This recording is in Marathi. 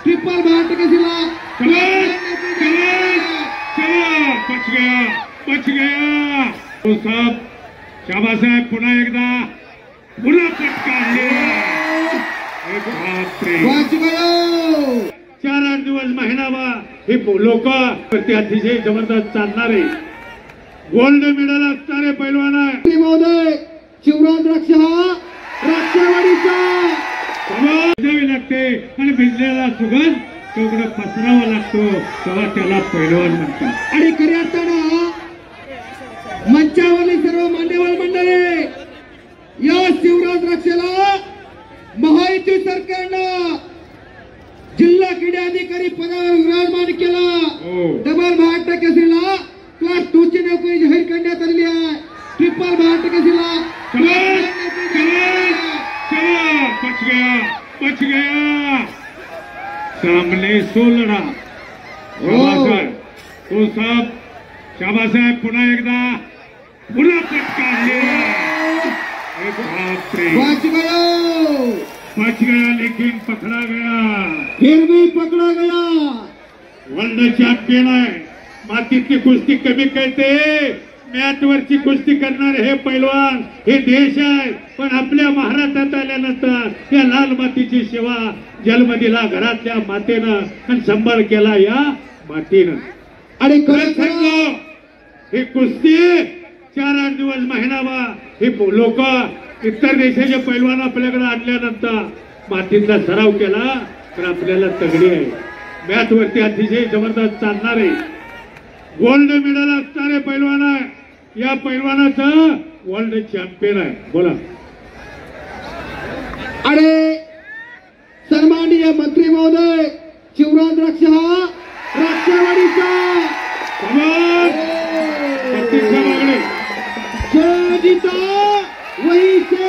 ट्रिपल 62 केसीला बच गया तो साहब शाबाश आहे पुन्हा एकदा पुन्हा पटकावले बच गयो 4-8 दिवस महिनाभर हे लोक ते अतिशय जबरदस्त चालणारे गोल्ड मेडल असणारे पैलवान आहे महोदय शिवराज रक्ष हा रक्षावाडीचा द्यावी लागते आणि भिजलेला सुगंध तोकडे पसरावा लागतो तेव्हा त्याला पैलवान म्हणतात आणि खऱ्या अर्थानं मंचावरील सर्व मान्यवर मंडळी या शिवराज रक्षेला महायुती सरकारनं जिल्हा क्रीडा अधिकारी पदावर विराजमान केला डबल 62 केसीला क्लास 2 ची नोकरी जाहीर करण्यात आलेली आहे ट्रिपल 62 केसीला बच गया सामने 16 तो साहब शाबाश आहे पुन्हा एकदा पुन्हा पटकावले बच गया लेकिन पकड़ा गया फिर भी पकड़ा गया वर्ल्ड चॅम्पियन आहे मातीतली कुस्ती कमी कळते मॅट वरची कुस्ती करणारे हे पैलवान हे देश आहे पण आपल्या महाराष्ट्रात आल्यानंतर या लाल मातीची सेवा जन्म दिला घरातल्या मातेनं आणि सांभाळ केला या मातीनं आणि खरं सांगतो ही कुस्ती 4-8 दिवस महिनाभर हे लोक इतर देशाचे पैलवान आपल्याकडे आणल्यानंतर मातीचा सराव केला तर आपल्याला तगडी आहे मॅच वरती अतिशय जबरदस्त चालणारे गोल्ड मेडल असणारे पैलवान आहे या पैलवानाचं वर्ल्ड चॅम्पियन आहे बोला आणि सन्माननीय मंत्री महोदय शिवराज रक्ष हा रक्षावाडीचा जो जीता वही से